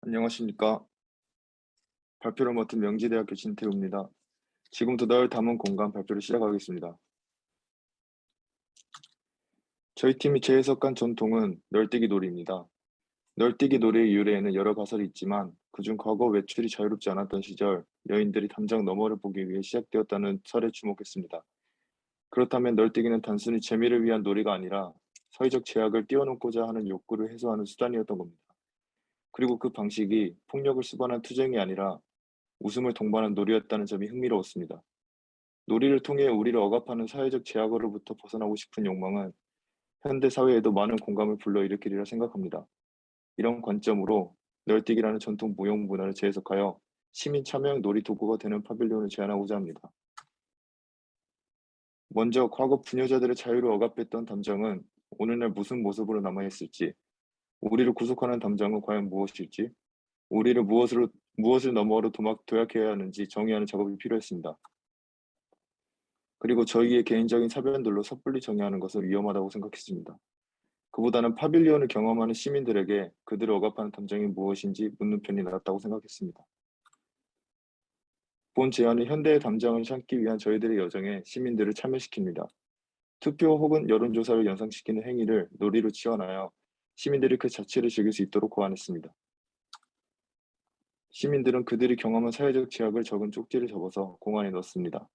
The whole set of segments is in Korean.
안녕하십니까. 발표를 맡은 명지대학교 진태우입니다. 지금부터 널 담은 공간 발표를 시작하겠습니다. 저희 팀이 재해석한 전통은 널뛰기 놀이입니다. 널뛰기 놀이의 유래에는 여러 가설이 있지만 그중 과거 외출이 자유롭지 않았던 시절 여인들이 담장 너머를 보기 위해 시작되었다는 설에 주목했습니다. 그렇다면 널뛰기는 단순히 재미를 위한 놀이가 아니라 사회적 제약을 뛰어넘고자 하는 욕구를 해소하는 수단이었던 겁니다. 그리고 그 방식이 폭력을 수반한 투쟁이 아니라 웃음을 동반한 놀이였다는 점이 흥미로웠습니다. 놀이를 통해 우리를 억압하는 사회적 제약으로부터 벗어나고 싶은 욕망은 현대 사회에도 많은 공감을 불러일으키리라 생각합니다. 이런 관점으로 널뛰기라는 전통 무용 문화를 재해석하여 시민 참여형 놀이 도구가 되는 파빌리온을 제안하고자 합니다. 먼저 과거 부녀자들의 자유를 억압했던 담정은 오늘날 무슨 모습으로 남아있을지, 우리를 구속하는 담정은 과연 무엇일지, 우리를 무엇을 너머로 도약해야 하는지 정의하는 작업이 필요했습니다. 그리고 저희의 개인적인 사변들로 섣불리 정의하는 것은 위험하다고 생각했습니다. 그보다는 파빌리온을 경험하는 시민들에게 그들을 억압하는 감정이 무엇인지 묻는 편이 낫다고 생각했습니다. 본 제안은 현대의 담장을 찾기 위한 저희들의 여정에 시민들을 참여시킵니다. 투표 혹은 여론조사를 연상시키는 행위를 놀이로 지원하여 시민들이 그 자체를 즐길 수 있도록 고안했습니다. 시민들은 그들이 경험한 사회적 제약을 적은 쪽지를 접어서 공안에 넣습니다.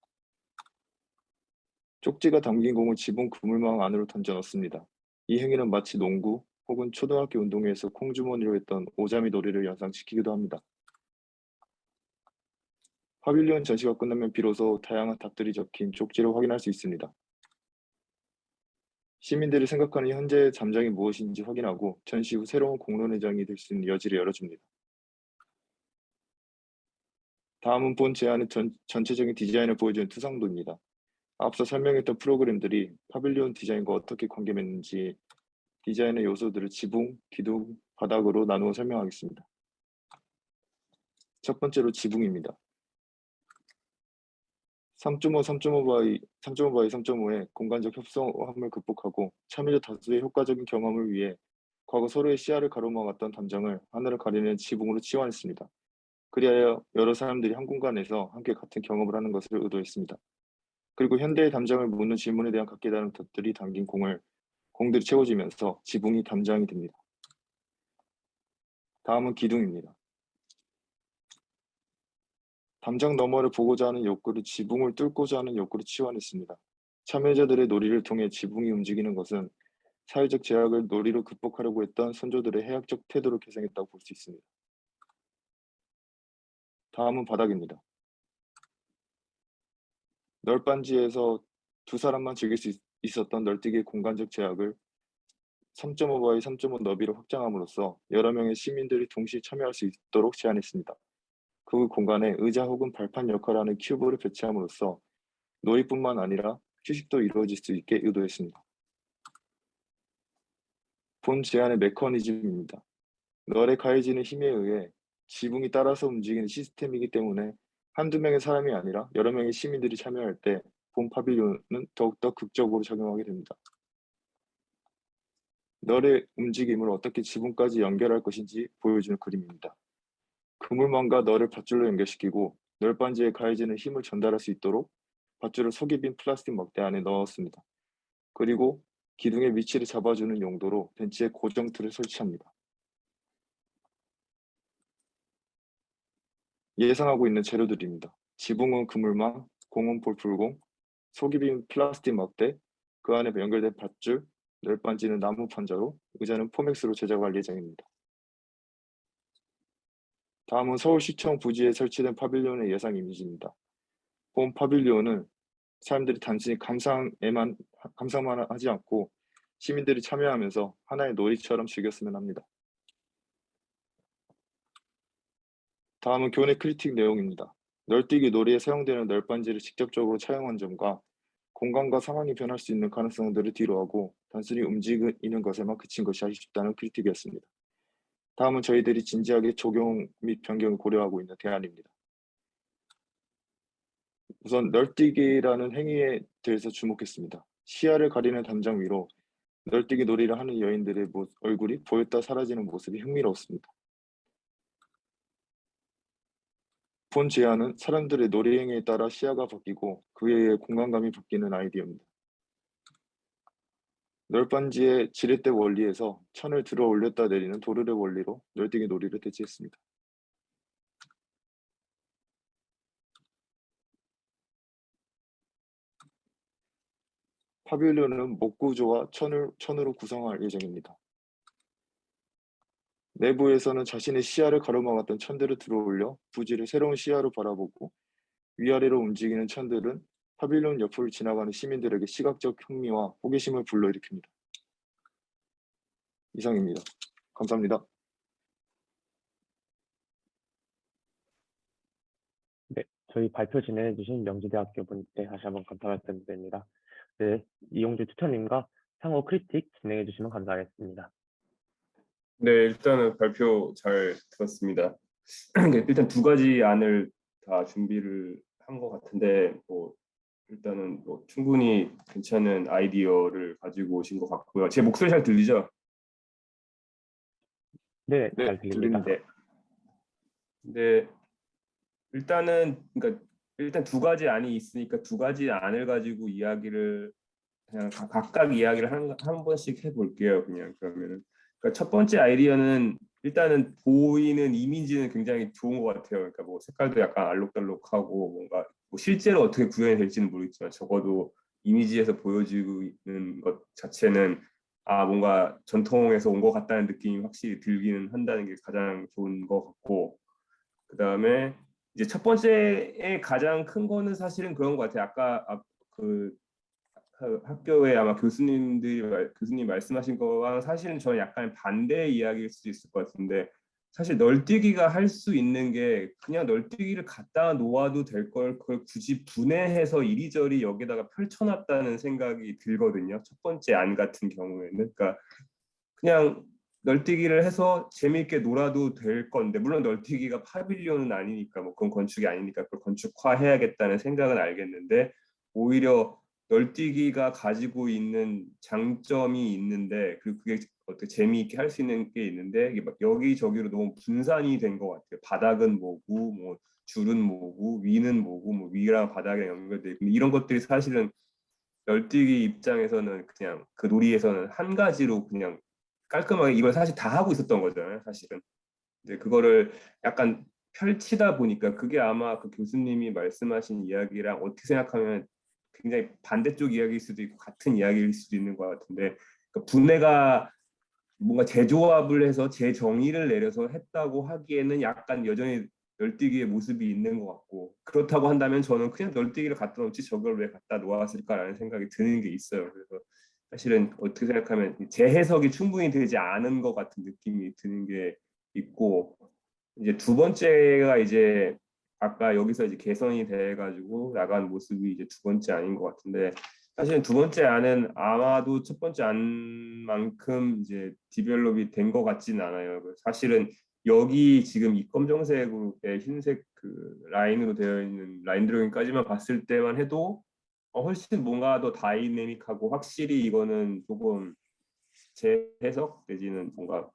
쪽지가 담긴 공을 지붕 그물망 안으로 던져 넣습니다. 이 행위는 마치 농구 혹은 초등학교 운동회에서 콩주머니로 했던 오자미 놀이를 연상시키기도 합니다. 파빌리온 전시가 끝나면 비로소 다양한 답들이 적힌 쪽지를 확인할 수 있습니다. 시민들이 생각하는 현재의 잠정이 무엇인지 확인하고 전시 후 새로운 공론회장이 될 수 있는 여지를 열어줍니다. 다음은 본 제안의 전체적인 디자인을 보여주는 투상도입니다. 앞서 설명했던 프로그램들이 파빌리온 디자인과 어떻게 관계 맺는지 디자인의 요소들을 지붕, 기둥, 바닥으로 나누어 설명하겠습니다. 첫 번째로 지붕입니다. 3.5, 3.5 바이 3.5의 공간적 협소함을 극복하고 참여자 다수의 효과적인 경험을 위해 과거 서로의 시야를 가로막았던 담장을 하늘을 가리는 지붕으로 치환했습니다. 그리하여 여러 사람들이 한 공간에서 함께 같은 경험을 하는 것을 의도했습니다. 그리고 현대의 담장을 묻는 질문에 대한 각기 다른 답들이 담긴 공들이 채워지면서 지붕이 담장이 됩니다. 다음은 기둥입니다. 담장 너머를 보고자 하는 욕구를 지붕을 뚫고자 하는 욕구로 치환했습니다. 참여자들의 놀이를 통해 지붕이 움직이는 것은 사회적 제약을 놀이로 극복하려고 했던 선조들의 해학적 태도를 개성했다고 볼 수 있습니다. 다음은 바닥입니다. 널빤지에서 두 사람만 즐길 수 있었던 널뛰기의 공간적 제약을 3.5 바이 3.5 너비로 확장함으로써 여러 명의 시민들이 동시에 참여할 수 있도록 제안했습니다. 그 공간에 의자 혹은 발판 역할을 하는 큐브를 배치함으로써 놀이뿐만 아니라 휴식도 이루어질 수 있게 의도했습니다. 본 제안의 메커니즘입니다. 널에 가해지는 힘에 의해 지붕이 따라서 움직이는 시스템이기 때문에 한두 명의 사람이 아니라 여러 명의 시민들이 참여할 때 본 파빌리온은 더욱더 극적으로 작용하게 됩니다. 널의 움직임을 어떻게 지붕까지 연결할 것인지 보여주는 그림입니다. 그물망과 널을 밧줄로 연결시키고 널빤지에 가해지는 힘을 전달할 수 있도록 밧줄을 속이 빈 플라스틱 막대 안에 넣었습니다. 그리고 기둥의 위치를 잡아주는 용도로 벤치에 고정틀을 설치합니다. 예상하고 있는 재료들입니다. 지붕은 그물망, 공은 볼풀공, 속이 빈 플라스틱 막대, 그 안에 연결된 밧줄, 널빤지는 나무 판자로, 의자는 포맥스로 제작할 예정입니다. 다음은 서울시청 부지에 설치된 파빌리온의 예상 이미지입니다. 본 파빌리온은 사람들이 단순히 감상만 하지 않고 시민들이 참여하면서 하나의 놀이처럼 즐겼으면 합니다. 다음은 교내 크리틱 내용입니다. 널뛰기 놀이에 사용되는 널빤지를 직접적으로 차용한 점과 공간과 상황이 변할 수 있는 가능성들을 뒤로하고 단순히 움직이는 것에만 그친 것이 아쉽다는 크리틱이었습니다. 다음은 저희들이 진지하게 적용 및 변경을 고려하고 있는 대안입니다. 우선 널뛰기라는 행위에 대해서 주목했습니다. 시야를 가리는 담장 위로 널뛰기 놀이를 하는 여인들의 얼굴이 보였다 사라지는 모습이 흥미로웠습니다. 본 제안은 사람들의 놀이 행위에 따라 시야가 바뀌고 그에 의해 공간감이 바뀌는 아이디어입니다. 널빤지의 지렛대 원리에서 천을 들어 올렸다 내리는 도르래 원리로 널뛰기 놀이를 대체했습니다. 파빌리온은 목 구조와 천으로 구성할 예정입니다. 내부에서는 자신의 시야를 가로막았던 천들을 들어 올려 부지를 새로운 시야로 바라보고 위아래로 움직이는 천들은 파빌리온 옆을 지나가는 시민들에게 시각적 흥미와 호기심을 불러일으킵니다. 이상입니다. 감사합니다. 네, 저희 발표 진행해주신 명지대학교 분께 다시 한번 감사 말씀드립니다. 네, 이용주 튜터님과 상호 크리틱 진행해주시면 감사하겠습니다. 네, 일단은 발표 잘 들었습니다. 일단 두 가지 안을 다 준비를 한 것 같은데, 일단은 충분히 괜찮은 아이디어를 가지고 오신 것 같고요. 제 목소리 잘 들리죠? 네, 네, 잘 들립니다. 들립니다. 네, 일단 두 가지 안이 있으니까 두 가지 안을 가지고 이야기를 그냥 각각 이야기를 한 번씩 해볼게요. 그냥 그러면은. 그러니까 첫 번째 아이디어는 일단은 보이는 이미지는 굉장히 좋은 것 같아요. 그러니까 뭐 색깔도 약간 알록달록하고 뭔가 실제로 어떻게 구현이 될지는 모르겠지만 적어도 이미지에서 보여지는 것 자체는 뭔가 전통에서 온 것 같다는 느낌이 확실히 들기는 한다는 게 가장 좋은 것 같고, 그 다음에 이제 첫 번째의 가장 큰 거는 사실은 그런 것 같아요. 아까 그 학교에 아마 교수님 말씀하신 거랑 사실은 저는 약간 반대의 이야기일 수도 있을 것 같은데, 사실 널뛰기가 할 수 있는 게 그냥 널뛰기를 갖다 놓아도 될 걸 그걸 굳이 분해해서 이리저리 여기다가 펼쳐놨다는 생각이 들거든요. 첫 번째 안 같은 경우에는. 그러니까 그냥 널뛰기를 해서 재미있게 놀아도 될 건데, 물론 널뛰기가 파빌리온은 아니니까 뭐 그건 건축이 아니니까 그걸 건축화해야겠다는 생각은 알겠는데, 오히려 널뛰기가 가지고 있는 장점이 있는데, 그리고 그게 어떻게 재미있게 할 수 있는 게 있는데, 이게 막 여기저기로 너무 분산이 된 것 같아요. 바닥은 뭐고, 뭐 줄은 뭐고, 위는 뭐고, 뭐 위랑 바닥에 연결돼 있고, 이런 것들이 사실은 널뛰기 입장에서는 그냥 그 놀이에서는 한 가지로 그냥 깔끔하게 이걸 사실 다 하고 있었던 거잖아요, 사실은. 근데 그거를 약간 펼치다 보니까 그게 아마 그 교수님이 말씀하신 이야기랑 어떻게 생각하면 굉장히 반대쪽 이야기일 수도 있고 같은 이야기일 수도 있는 것 같은데, 그러니까 분해가 뭔가 재조합을 해서 재정의를 내려서 했다고 하기에는 약간 여전히 널뛰기의 모습이 있는 것 같고, 그렇다고 한다면 저는 그냥 널뛰기를 갖다 놓지 저걸 왜 갖다 놓았을까라는 생각이 드는 게 있어요. 그래서 사실은 어떻게 생각하면 재해석이 충분히 되지 않은 것 같은 느낌이 드는 게 있고, 이제 두 번째가 이제 아까 여기서 이제 개선이 돼가지고 나간 모습이 이제 두 번째 아닌 것 같은데, 사실은 두 번째 안은 아마도 첫 번째 안만큼 이제 디벨롭이 된 것 같지는 않아요. 사실은 여기 지금 이 검정색의 흰색 그 라인으로 되어 있는 라인 드로잉까지만 봤을 때만 해도 훨씬 뭔가 더 다이내믹하고, 확실히 이거는 조금 재해석 내지는 뭔가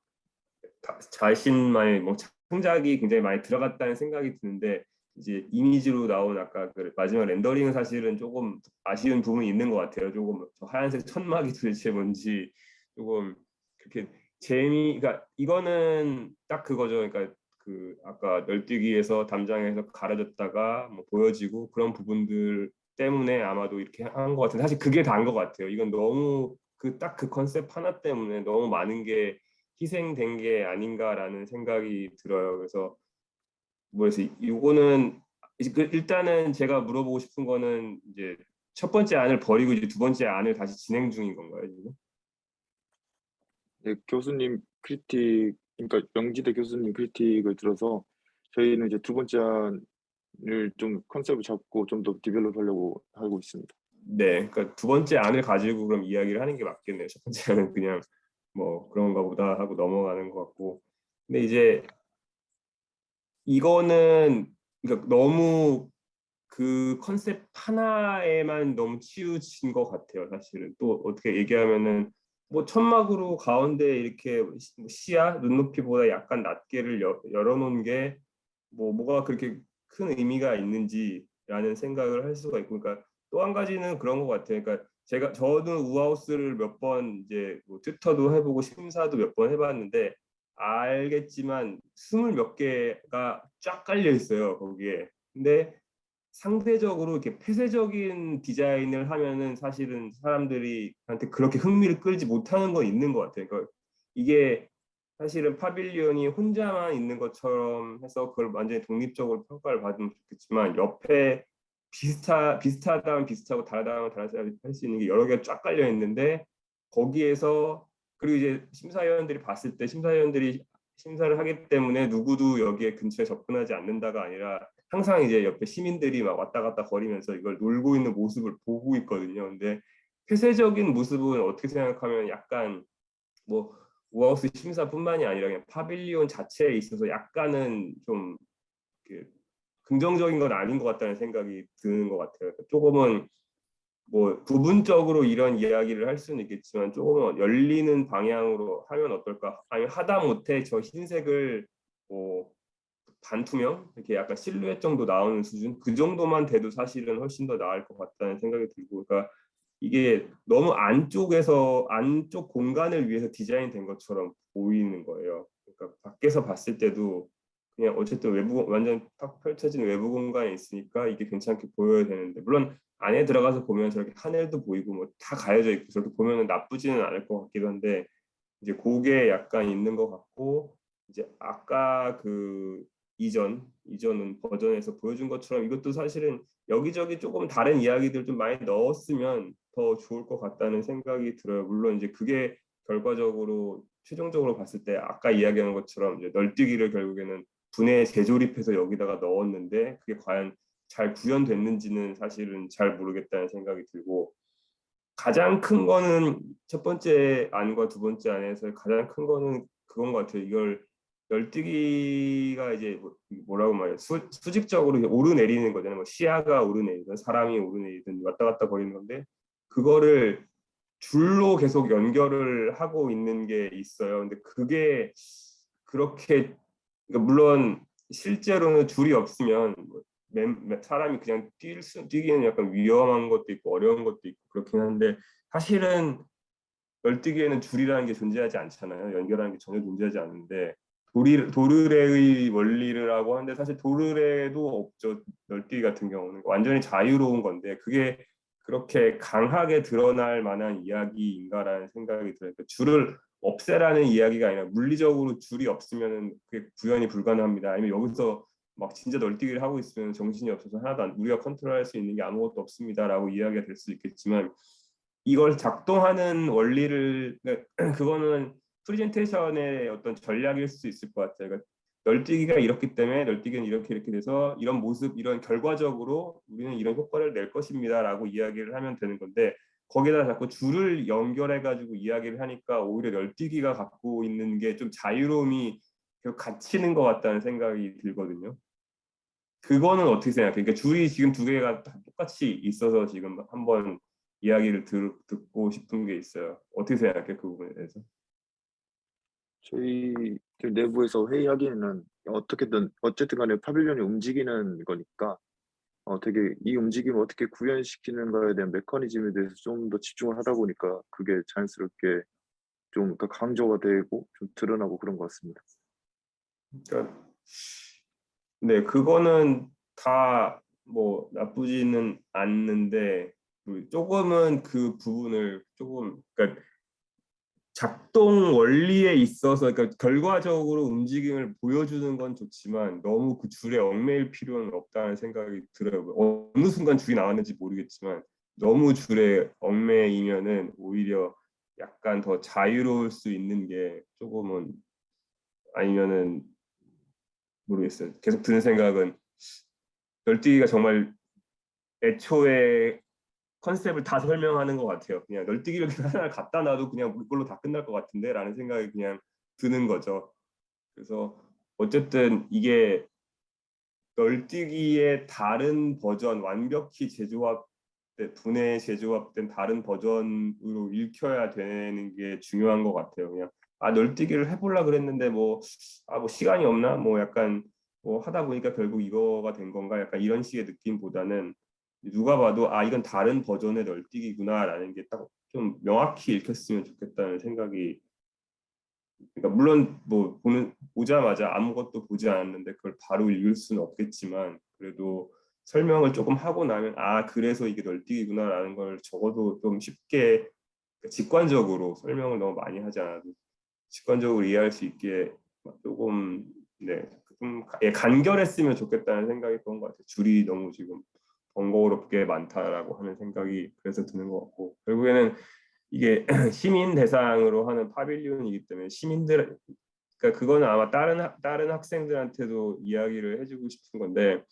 자신만의 뭐 창작이 굉장히 많이 들어갔다는 생각이 드는데, 이제 이미지로 나온 아까 그 마지막 렌더링은 사실은 조금 아쉬운 부분이 있는 것 같아요. 조금 저 하얀색 천막이 도대체 뭔지 조금 그렇게 그러니까 이거는 딱 그거죠. 그러니까 그 아까 널뛰기에서 담장에서 가려졌다가 뭐 보여지고 그런 부분들 때문에 아마도 이렇게 한 것 같은데, 사실 그게 다인 것 같아요. 이건 너무 딱 그 컨셉 하나 때문에 너무 많은 게 희생된 게 아닌가라는 생각이 들어요. 그래서 뭐래서 이거는 일단은 제가 물어보고 싶은 거는 이제 첫 번째 안을 버리고 이제 두 번째 안을 다시 진행 중인 건가요, 지금? 네, 교수님 크리틱, 그러니까 명지대 교수님 크리틱을 들어서 저희는 이제 두 번째 안을 좀 컨셉을 잡고 좀 더 디벨롭하려고 하고 있습니다. 네, 그러니까 두 번째 안을 가지고 그럼 이야기를 하는 게 맞겠네요. 첫 번째 안은 그냥 뭐 그런가 보다 하고 넘어가는 것 같고. 근데 이제 이거는 그러니까 너무 그 컨셉 하나에만 너무 치우친 것 같아요. 사실은 또 어떻게 얘기하면은 뭐 천막으로 가운데 이렇게 시야 눈높이보다 약간 낮게를 열어놓은 게 뭐가 그렇게 큰 의미가 있는지라는 생각을 할 수가 있고, 그러니까 또 한 가지는 그런 것 같아요. 그러니까 저는 우하우스를 몇 번 이제 뭐 튜터도 해보고 심사도 몇 번 해봤는데 알겠지만 20몇 개가 쫙 깔려 있어요 거기에. 근데 상대적으로 이렇게 폐쇄적인 디자인을 하면은 사실은 사람들이 한테 그렇게 흥미를 끌지 못하는 건 있는 것 같아요. 그러니까 이게 사실은 파빌리온이 혼자만 있는 것처럼 해서 그걸 완전히 독립적으로 평가를 받으면 좋겠지만 옆에 비슷하다면 비슷하고 다르다면 다르다 할 수 있는 게 여러 개가 쫙 깔려 있는데 거기에서 그리고 이제 심사위원들이 봤을 때 심사위원들이 심사를 하기 때문에 누구도 여기에 근처에 접근하지 않는다가 아니라 항상 이제 옆에 시민들이 막 왔다 갔다 거리면서 이걸 놀고 있는 모습을 보고 있거든요. 근데 폐쇄적인 모습은 어떻게 생각하면 약간 뭐 우하우스 심사뿐만이 아니라 그냥 파빌리온 자체에 있어서 약간은 좀 긍정적인 건 아닌 것 같다는 생각이 드는 것 같아요. 조금은 뭐 부분적으로 이런 이야기를 할 수는 있겠지만 조금은 열리는 방향으로 하면 어떨까? 아니면 하다못해 저 흰색을 뭐 반투명 이렇게 약간 실루엣 정도 나오는 수준 그 정도만 돼도 사실은 훨씬 더 나을 것 같다는 생각이 들고, 그러니까 이게 너무 안쪽 공간을 위해서 디자인된 것처럼 보이는 거예요. 그러니까 밖에서 봤을 때도 그냥 어쨌든 완전 탁 펼쳐진 외부 공간에 있으니까 이게 괜찮게 보여야 되는데, 물론 안에 들어가서 보면 저렇게 하늘도 보이고 뭐 다 가려져 있고 저렇게 보면은 나쁘지는 않을 것 같기도 한데 이제 그게 약간 있는 것 같고, 이제 아까 그 이전 버전에서 보여준 것처럼 이것도 사실은 여기저기 조금 다른 이야기들 좀 많이 넣었으면 더 좋을 것 같다는 생각이 들어요. 물론 이제 그게 결과적으로 최종적으로 봤을 때 아까 이야기한 것처럼 이제 널뛰기를 결국에는 분해 재조립해서 여기다가 넣었는데 그게 과연 잘 구현됐는지는 사실은 잘 모르겠다는 생각이 들고, 가장 큰 거는 첫 번째 안과 두 번째 안에서 가장 큰 거는 그건 것 같아요. 이걸 널뛰기가 이제 뭐라고 말해요? 수직적으로 이제 오르내리는 거잖아요. 뭐 시야가 오르내리든 사람이 오르내리든 왔다 갔다 거리는 건데 그거를 줄로 계속 연결을 하고 있는 게 있어요. 근데 그게 그렇게 그러니까 물론 실제로는 줄이 없으면 뭐 사람이 그냥 뛰기는 약간 위험한 것도 있고 어려운 것도 있고 그렇긴 한데 사실은 널뛰기에는 줄이라는 게 존재하지 않잖아요. 연결하는 게 전혀 존재하지 않는데 도르래의 원리라고 하는데 사실 도르래도 없죠. 널뛰기 같은 경우는 완전히 자유로운 건데 그게 그렇게 강하게 드러날 만한 이야기인가라는 생각이 들어요. 그러니까 줄을 없애라는 이야기가 아니라 물리적으로 줄이 없으면 그게 구현이 불가능합니다. 아니면 여기서 막 진짜 널뛰기를 하고 있으면 정신이 없어서 하나도 우리가 컨트롤할 수 있는 게 아무것도 없습니다라고 이야기가 될 수 있겠지만 이걸 작동하는 원리를 그거는 프레젠테이션의 어떤 전략일 수 있을 것 같아요. 그러니까 널뛰기가 이렇기 때문에 널뛰기는 이렇게 돼서 이런 모습, 이런 결과적으로 우리는 이런 효과를 낼 것입니다라고 이야기를 하면 되는 건데 거기다 자꾸 줄을 연결해가지고 이야기를 하니까 오히려 널뛰기가 갖고 있는 게 좀 자유로움이 갇히는 것 같다는 생각이 들거든요. 그거는 어떻게 생각해요? 그러니까 줄이 지금 두 개가 다 똑같이 있어서 지금 한번 이야기를 듣고 싶은 게 있어요. 어떻게 생각해 그 부분에 대해서? 저희 내부에서 회의하기에는 어쨌든 간에 파빌리온이 움직이는 거니까 되게 이 움직임을 어떻게 구현시키는가에 대한 메커니즘에 대해서 좀 더 집중을 하다 보니까 그게 자연스럽게 좀 더 강조가 되고 좀 드러나고 그런 것 같습니다. 그러니까 네, 그거는 다 뭐 나쁘지는 않는데 조금은 그 부분을 조금 그러니까 작동 원리에 있어서 그러니까 결과적으로 움직임을 보여주는 건 좋지만 너무 그 줄에 얽매일 필요는 없다는 생각이 들어요. 어느 순간 줄이 나왔는지 모르겠지만 너무 줄에 얽매이면은 오히려 약간 더 자유로울 수 있는 게 조금은 아니면은 모르겠어요. 계속 드는 생각은 널뛰기가 정말 애초에 컨셉을 다 설명하는 것 같아요. 그냥 널뛰기를 그냥 하나 갖다 놔도 그냥 이걸로 다 끝날 것 같은데 라는 생각이 그냥 드는 거죠. 그래서 어쨌든 이게 널뛰기의 다른 버전, 완벽히 분해 재조합된 다른 버전으로 읽혀야 되는 게 중요한 것 같아요. 그냥 널뛰기를 해보려 그랬는데 뭐 시간이 없나? 뭐 약간 하다 보니까 결국 이거가 된 건가 약간 이런 식의 느낌보다는 누가 봐도 아 이건 다른 버전의 널뛰기구나라는 게 딱 좀 명확히 읽혔으면 좋겠다는 생각이 그러니까 물론 뭐 보자마자 아무것도 보지 않았는데 그걸 바로 읽을 수는 없겠지만 그래도 설명을 조금 하고 나면 아 그래서 이게 널뛰기구나라는 걸 적어도 좀 쉽게 직관적으로 설명을 너무 많이 하지 않아도 직관적으로 이해할 수 있게 조금 좀 간결했으면 좋겠다는 생각이 그런 것 같아요. 줄이 너무 지금 번거롭게 많다라고 하는 생각이 그래서 드는 것 같고 결국에는 이게 시민 대상으로 하는 파빌리온이기 때문에 시민들 그러니까 그거는 아마 다른 학생들한테도 이야기를 해주고 싶은 건데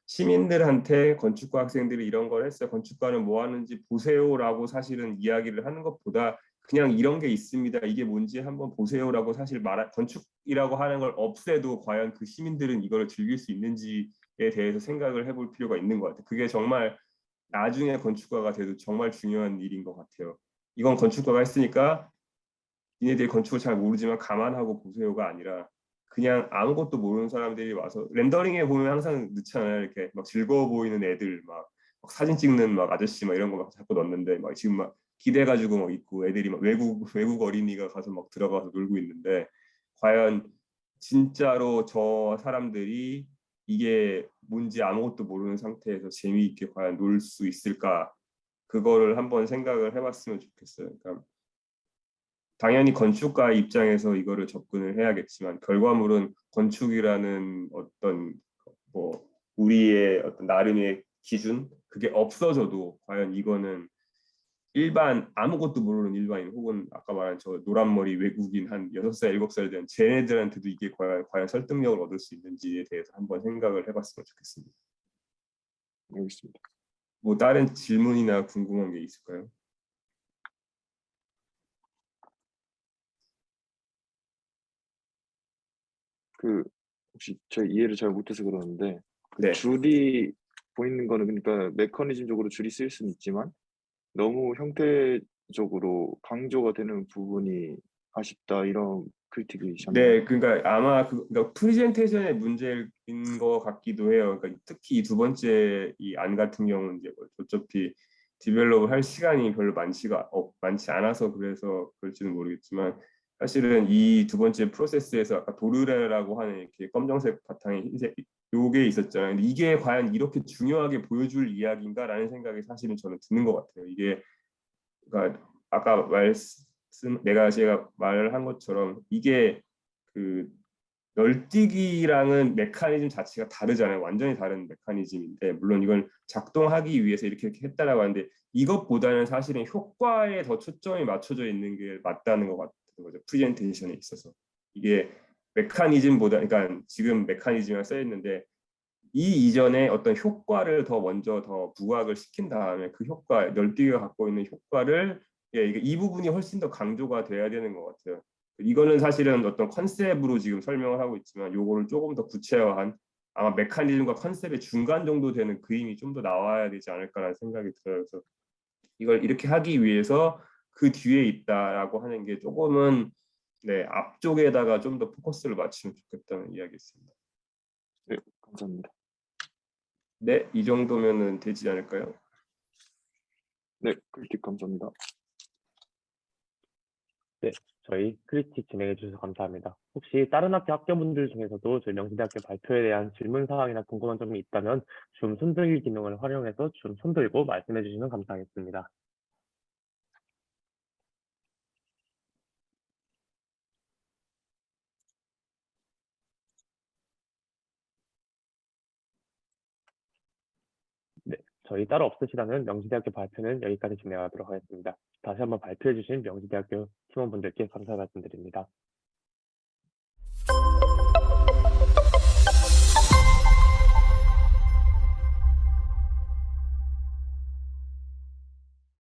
시민들한테 건축과 학생들이 이런 걸 했어요. 건축가는 뭐 하는지 보세요라고 사실은 이야기를 하는 것보다 그냥 이런 게 있습니다. 이게 뭔지 한번 보세요라고 사실 건축이라고 하는 걸 없애도 과연 그 시민들은 이거를 즐길 수 있는지에 대해서 생각을 해볼 필요가 있는 것 같아요. 그게 정말 나중에 건축가가 돼도 정말 중요한 일인 것 같아요. 이건 건축가가 했으니까 니네들이 건축을 잘 모르지만 감안하고 보세요가 아니라 그냥 아무것도 모르는 사람들이 와서 렌더링에 보면 항상 넣잖아요. 이렇게 막 즐거워 보이는 애들 막 사진 찍는 막 아저씨 막 이런 거 막 자꾸 넣는데 막 지금 막 기대가지고 막 있고 애들이 막 외국 어린이가 가서 막 들어가서 놀고 있는데 과연 진짜로 저 사람들이 이게 뭔지 아무것도 모르는 상태에서 재미있게 과연 놀 수 있을까? 그거를 한번 생각을 해봤으면 좋겠어요. 그러니까 당연히 건축가 입장에서 이거를 접근을 해야겠지만 결과물은 건축이라는 어떤 뭐 우리의 어떤 나름의 기준 그게 없어져도 과연 이거는 일반 아무것도 모르는 일반인 혹은 아까 말한 저 노란머리 외국인 한 6살 7살 된 쟤네들한테도 이게 과연 설득력을 얻을 수 있는지에 대해서 한번 생각을 해봤으면 좋겠습니다. 알겠습니다. 뭐 다른 질문이나 궁금한 게 있을까요? 혹시 저희 이해를 잘 못해서 그러는데 네. 줄이 보이는 거는 그러니까 메커니즘적으로 줄이 쓰일 수는 있지만 너무 형태적으로 강조가 되는 부분이 아쉽다 이런 크리틱이셨나요? 네, 그러니까 아마 그러니까 프레젠테이션의 문제인 것 같기도 해요. 그러니까 특히 이 두 번째 이 안 같은 경우는 이제 뭐 어차피 디벨롭을 할 시간이 별로 많지 않아서 그래서 그럴지는 모르겠지만 사실은 이 두 번째 프로세스에서 아까 도르래라고 하는 이렇게 검정색 바탕에 흰색 요게 있었잖아요. 근데 이게 과연 이렇게 중요하게 보여줄 이야기인가라는 생각이 사실은 저는 드는 것 같아요. 이게 그러니까 아까 제가 말을 한 것처럼 이게 그 널뛰기랑은 메커니즘 자체가 다르잖아요. 완전히 다른 메커니즘인데 물론 이걸 작동하기 위해서 이렇게 했다라고 하는데 이것보다는 사실은 효과에 더 초점이 맞춰져 있는 게 맞다는 것 같은 거죠. 프레젠테이션에 있어서 이게 메커니즘보다 그러니까 지금 메커니즘이 써 있는데 이 이전에 어떤 효과를 더 먼저 더 부각을 시킨 다음에 그 효과 널뛰기가 갖고 있는 효과를 이 부분이 훨씬 더 강조가 돼야 되는 것 같아요. 이거는 사실은 어떤 컨셉으로 지금 설명을 하고 있지만 요거를 조금 더 구체화한 아마 메커니즘과 컨셉의 중간 정도 되는 그림이 좀 더 나와야 되지 않을까라는 생각이 들어요. 그래서 이걸 이렇게 하기 위해서 그 뒤에 있다라고 하는 게 조금은 앞쪽에다가 좀 더 포커스를 맞추면 좋겠다는 이야기였습니다. 네, 감사합니다. 네, 이 정도면은 되지 않을까요? 네, 크리틱 감사합니다. 저희 크리틱 진행해 주셔서 감사합니다. 혹시 다른 학교분들 중에서도 저희 명지대학교 발표에 대한 질문 사항이나 궁금한 점이 있다면 줌 손들기 기능을 활용해서 줌 손들고 말씀해 주시면 감사하겠습니다. 네, 저희 따로 없으시다면 명지대학교 발표는 여기까지 진행하도록 하겠습니다. 다시 한번 발표해 주신 명지대학교 팀원분들께 감사 말씀드립니다.